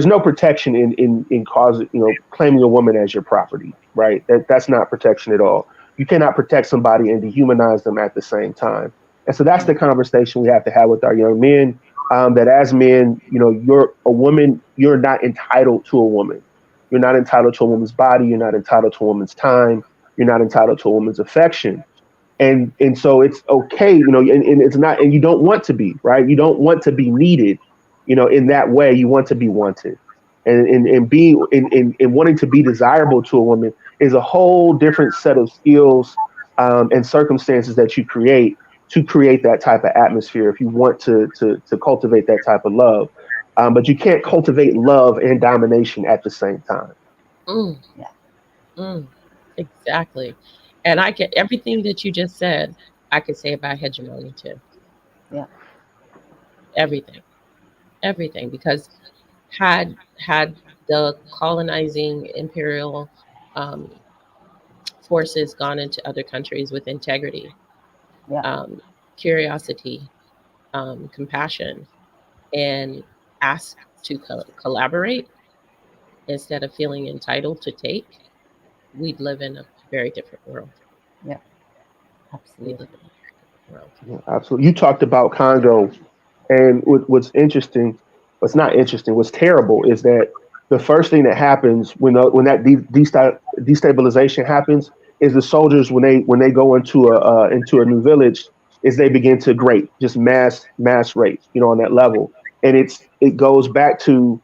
no protection in cause, claiming a woman as your property, right? That's not protection at all. You cannot protect somebody and dehumanize them at the same time. And so that's the conversation we have to have with our young men. That as men, you're a woman. You're not entitled to a woman. You're not entitled to a woman's body. You're not entitled to a woman's time. You're not entitled to a woman's affection. And so it's okay, and it's not, and you don't want to be, right. You don't want to be needed, in that way. You want to be wanted, and being and wanting to be desirable to a woman is a whole different set of skills, and circumstances that you create to create that type of atmosphere if you want to cultivate that type of love. But you can't cultivate love and domination at the same time. Mm, Yeah. mm, exactly. And I get everything that you just said, I could say about hegemony too. Yeah. Everything. Everything. Because had the colonizing imperial um, forces gone into other countries with integrity, Yeah. um, curiosity, compassion, and asked to collaborate instead of feeling entitled to take, we'd live in a very different world. Yeah. We'd live in Absolutely. a very different world. Yeah, absolutely. You talked about Congo, and what's interesting, what's not interesting, what's terrible is that the first thing that happens when that destabilization happens is the soldiers, when they go into a new village, is they begin to rape, just mass rape, on that level. And it goes back to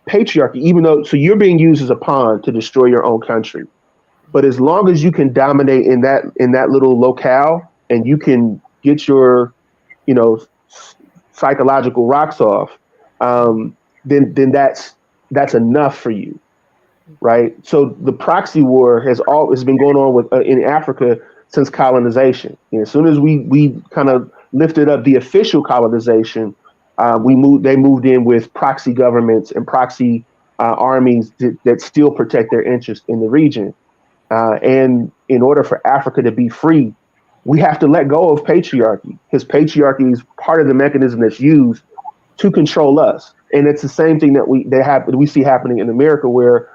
patriarchy, even though, so you're being used as a pawn to destroy your own country. But as long as you can dominate in that little locale, and you can get your, you know psychological rocks off, then that's enough for you, right? So the proxy war has been going on with in Africa since colonization. As soon as we kind of lifted up the official colonization, they moved in with proxy governments and proxy armies that still protect their interests in the region. And in order for Africa to be free, we have to let go of patriarchy, because patriarchy is part of the mechanism that's used to control us. And it's the same thing that we see happening in America, where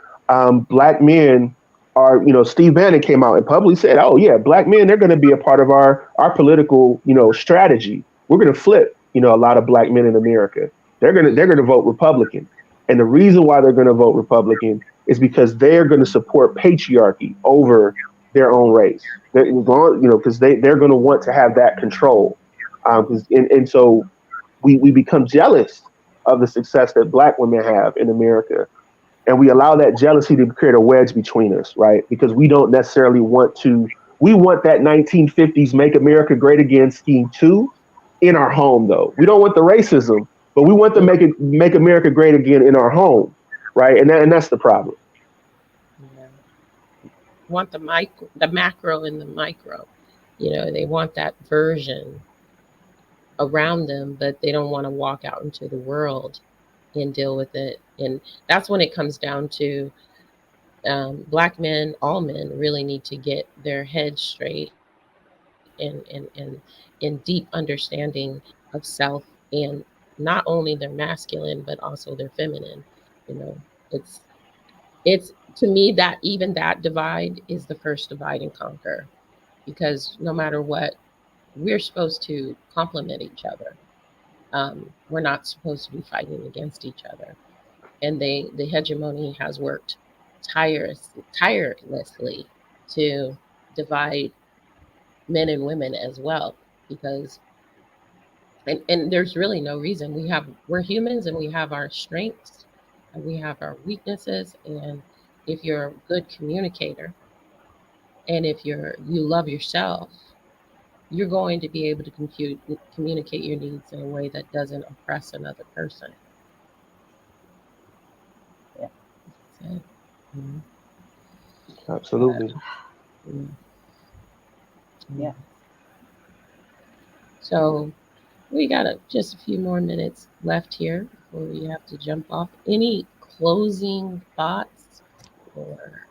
black men are, Steve Bannon came out and publicly said, "Oh yeah, black men, they're going to be a part of our political, strategy. We're going to flip, a lot of black men in America. They're going to vote Republican, and the reason why they're going to vote Republican is because they're going to support patriarchy over their own race. They're going, because they're going to want to have that control. And so we become jealous of the success that black women have in America, and we allow that jealousy to create a wedge between us, right? Because we don't necessarily want to. We want that 1950s "Make America Great Again" scheme too in our home, though. We don't want the racism, but we want to make America great again in our home, right? And that's the problem. Yeah. Want the macro and the micro. They want that version around them, but they don't want to walk out into the world and deal with it. And that's when it comes down to black men, all men really need to get their heads straight and in deep understanding of self, and not only their masculine but also their feminine. You know, it's it's to me that even that divide is the first divide and conquer, because no matter what, we're supposed to complement each other. We're not supposed to be fighting against each other. And the hegemony has worked tirelessly to divide men and women as well, because and there's really no reason. We're humans, and we have our strengths and we have our weaknesses. And if you're a good communicator, and if you love yourself, you're going to be able to communicate your needs in a way that doesn't oppress another person. Yeah. That's it. Mhm. Absolutely. Mhm. Yeah. Mhm. So we got just a few more minutes left here before we have to jump off. Any closing thoughts or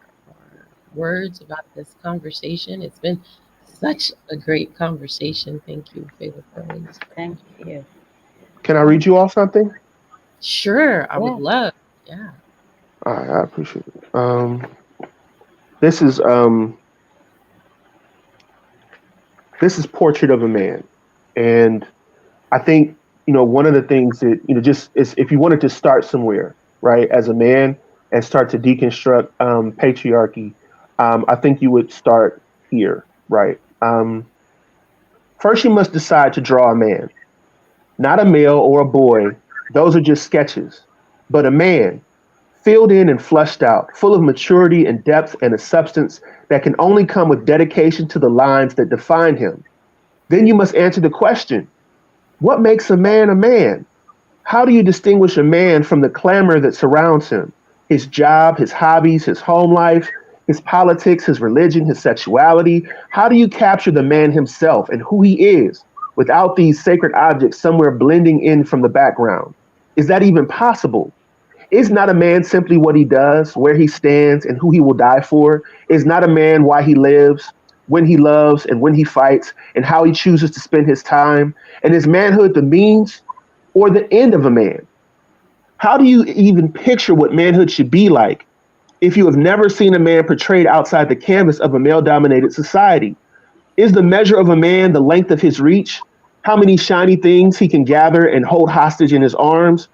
words about this conversation? It's been such a great conversation. Thank you, Favor Pearls. Thank you. Can I read you all something? Sure, I would Yeah. love. Yeah. I appreciate it. This is this is Portrait of a Man, and I think, one of the things that, just is, if you wanted to start somewhere, right, as a man, and start to deconstruct patriarchy, I think you would start here, right? First, you must decide to draw a man, not a male or a boy. Those are just sketches, but a man, filled in and flushed out, full of maturity and depth and a substance that can only come with dedication to the lines that define him. Then you must answer the question, what makes a man a man? How do you distinguish a man from the clamor that surrounds him? His job, his hobbies, his home life, his politics, his religion, his sexuality. How do you capture the man himself and who he is without these sacred objects somewhere blending in from the background? Is that even possible? Is not a man simply what he does, where he stands, and who he will die for? Is not a man why he lives, when he loves, and when he fights, and how he chooses to spend his time? And is manhood the means or the end of a man? How do you even picture what manhood should be like if you have never seen a man portrayed outside the canvas of a male dominated society? Is the measure of a man the length of his reach? How many shiny things he can gather and hold hostage in his arms?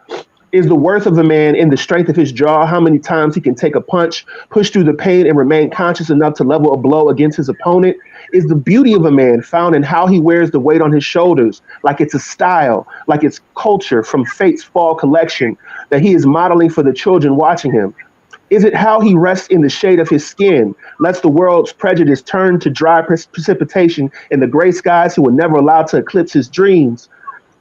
Is the worth of a man in the strength of his jaw? How many times he can take a punch, push through the pain, and remain conscious enough to level a blow against his opponent? Is the beauty of a man found in how he wears the weight on his shoulders, like it's a style, like it's culture from Fate's fall collection that he is modeling for the children watching him? Is it how he rests in the shade of his skin, lets the world's prejudice turn to dry precipitation in the gray skies he will never allow to eclipse his dreams?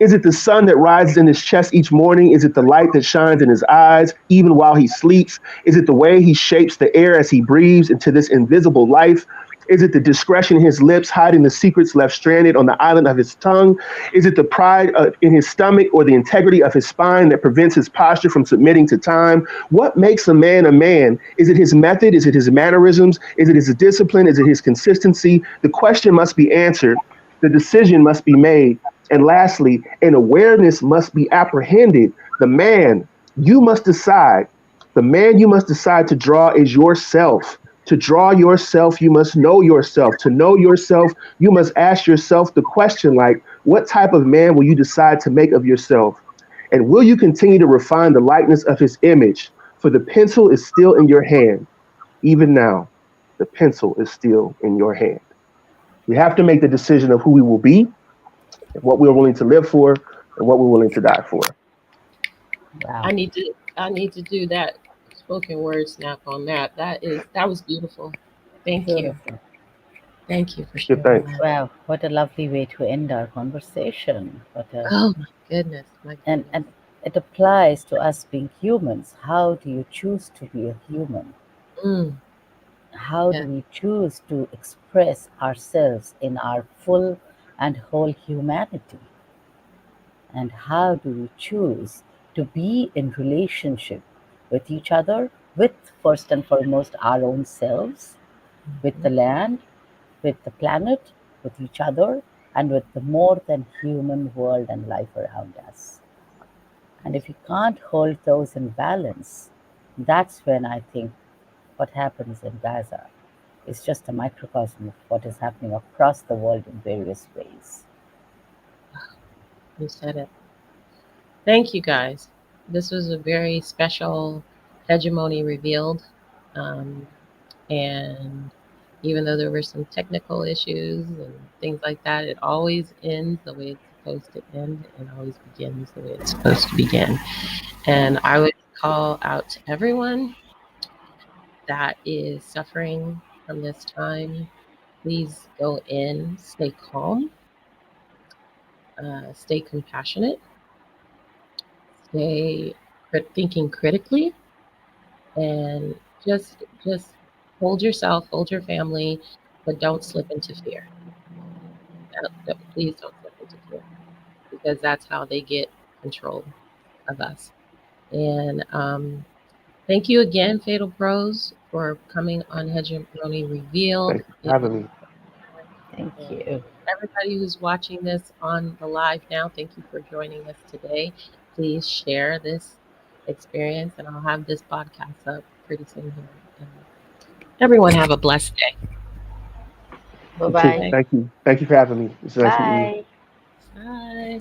Is it the sun that rises in his chest each morning? Is it the light that shines in his eyes even while he sleeps? Is it the way he shapes the air as he breathes into this invisible life? Is it the discretion in his lips hiding the secrets left stranded on the island of his tongue? Is it the pride in his stomach or the integrity of his spine that prevents his posture from submitting to time? What makes a man a man? Is it his method? Is it his mannerisms? Is it his discipline? Is it his consistency? The question must be answered. The decision must be made. And lastly, an awareness must be apprehended. The man you must decide, the man you must decide to draw is yourself. To draw yourself, you must know yourself. To know yourself, you must ask yourself the question like, what type of man will you decide to make of yourself? And will you continue to refine the likeness of his image? For the pencil is still in your hand. Even now, the pencil is still in your hand. We have to make the decision of who we will be, and what we're willing to live for, and what we're willing to die for. Wow. I need to do that spoken word snap on that. That was beautiful. Thank you. Beautiful. Thank you for Good, sharing thanks. that. Wow, what a lovely way to end our conversation. What a Oh my goodness. My and goodness. it applies to us being humans. How do you choose to be a human? Mm, How yeah. do we choose to express ourselves in our full and whole humanity? And how do we choose to be in relationship with each other, with first and foremost our own selves, with the Mhm. land, with the planet, with each other, and with the more than human world and life around us? And if you can't hold those in balance, that's when I think what happens in Gaza is just a microcosm of what is happening across the world in various ways. You said it. Thank you guys. This was a very special Hegemony Revealed. Um, and even though there were some technical issues and things like that, it always ends the way it's supposed to end and always begins the way it's supposed to begin. And I would call out to everyone that is suffering from this time. Please go in, stay calm, stay compassionate, stay thinking critically, and just hold yourself, hold your family, but don't slip into fear. Please don't slip into fear because that's how they get control of us. And thank you again, Fatal Pros, for coming on Hegemony Revealed. Thanks for having me. Thank And you. everybody who's watching this on the live now, thank you for joining us today. Please share this experience, and I'll have this podcast up pretty soon here. And everyone have a blessed day. Bye You too. bye. Okay. Thank you. Thank you for having me. It's nice meeting you. Bye. Bye.